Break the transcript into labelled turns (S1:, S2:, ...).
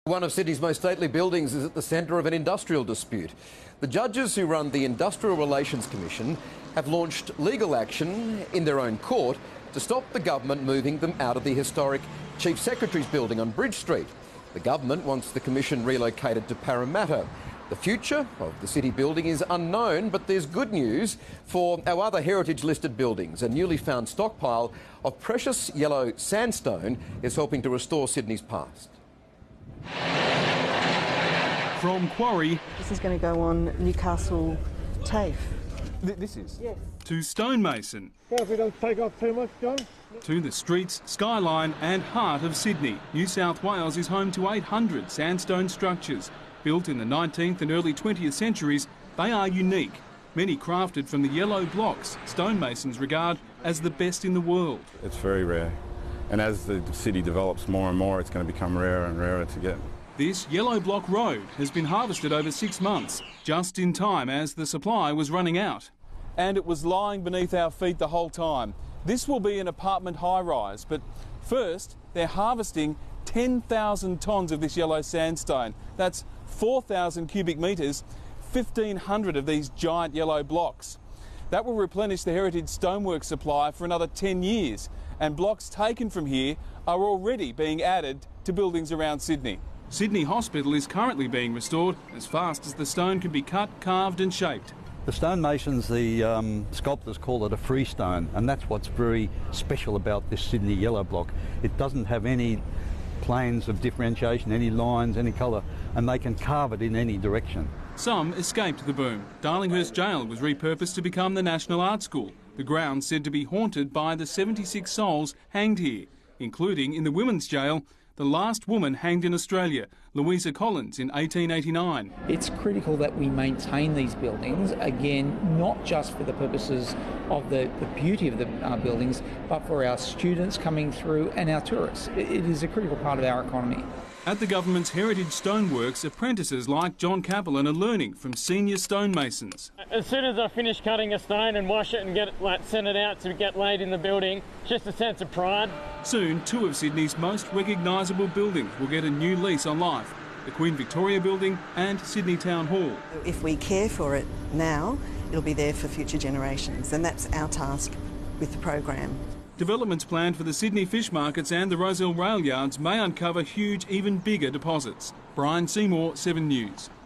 S1: One of Sydney's most stately buildings is at the centre of an industrial dispute. The judges who run the Industrial Relations Commission have launched legal action in their own court to stop the government moving them out of the historic Chief Secretary's building on Bridge Street. The government wants the commission relocated to Parramatta. The future of the city building is unknown, but there's good news for our other heritage-listed buildings. A newly found stockpile of precious yellow sandstone is helping to restore Sydney's past.
S2: From quarry...
S3: This is going to go on Newcastle TAFE.
S2: This is?
S3: Yes.
S2: To stonemason.
S4: Well, if we don't take off too much, John.
S2: To the streets, skyline and heart of Sydney. New South Wales is home to 800 sandstone structures. Built in the 19th and early 20th centuries, they are unique. Many crafted from the yellow blocks stonemasons regard as the best in the world.
S5: It's very rare. And as the city develops more and more, it's going to become rarer and rarer to get.
S2: This yellow block road has been harvested over 6 months, just in time as the supply was running out. And it was lying beneath our feet the whole time. This will be an apartment high-rise, but first they're harvesting 10,000 tonnes of this yellow sandstone. That's 4,000 cubic metres, 1,500 of these giant yellow blocks. That will replenish the heritage stonework supply for another 10 years, and blocks taken from here are already being added to buildings around Sydney. Sydney Hospital is currently being restored as fast as the stone can be cut, carved and shaped.
S6: The stonemasons, the sculptors call it a freestone, and that's what's very special about this Sydney yellow block. It doesn't have any planes of differentiation, any lines, any colour, and they can carve it in any direction.
S2: Some escaped the boom. Darlinghurst Jail was repurposed to become the National Art School. The ground said to be haunted by the 76 souls hanged here, including in the women's jail, the last woman hanged in Australia, Louisa Collins, in 1889.
S7: It's critical that we maintain these buildings, again, not just for the purposes of the beauty of the buildings, but for our students coming through and our tourists. It is a critical part of our economy.
S2: At the government's Heritage Stoneworks, apprentices like John Capellan are learning from senior stonemasons.
S8: As soon as I finish cutting a stone and wash it and send it out to get laid in the building, just a sense of pride.
S2: Soon, 2 of Sydney's most recognisable buildings will get a new lease on life. The Queen Victoria Building and Sydney Town Hall.
S3: If we care for it now, it'll be there for future generations, and that's our task with the program.
S2: Developments planned for the Sydney fish markets and the Rozelle rail yards may uncover huge, even bigger deposits. Brian Seymour, 7 News.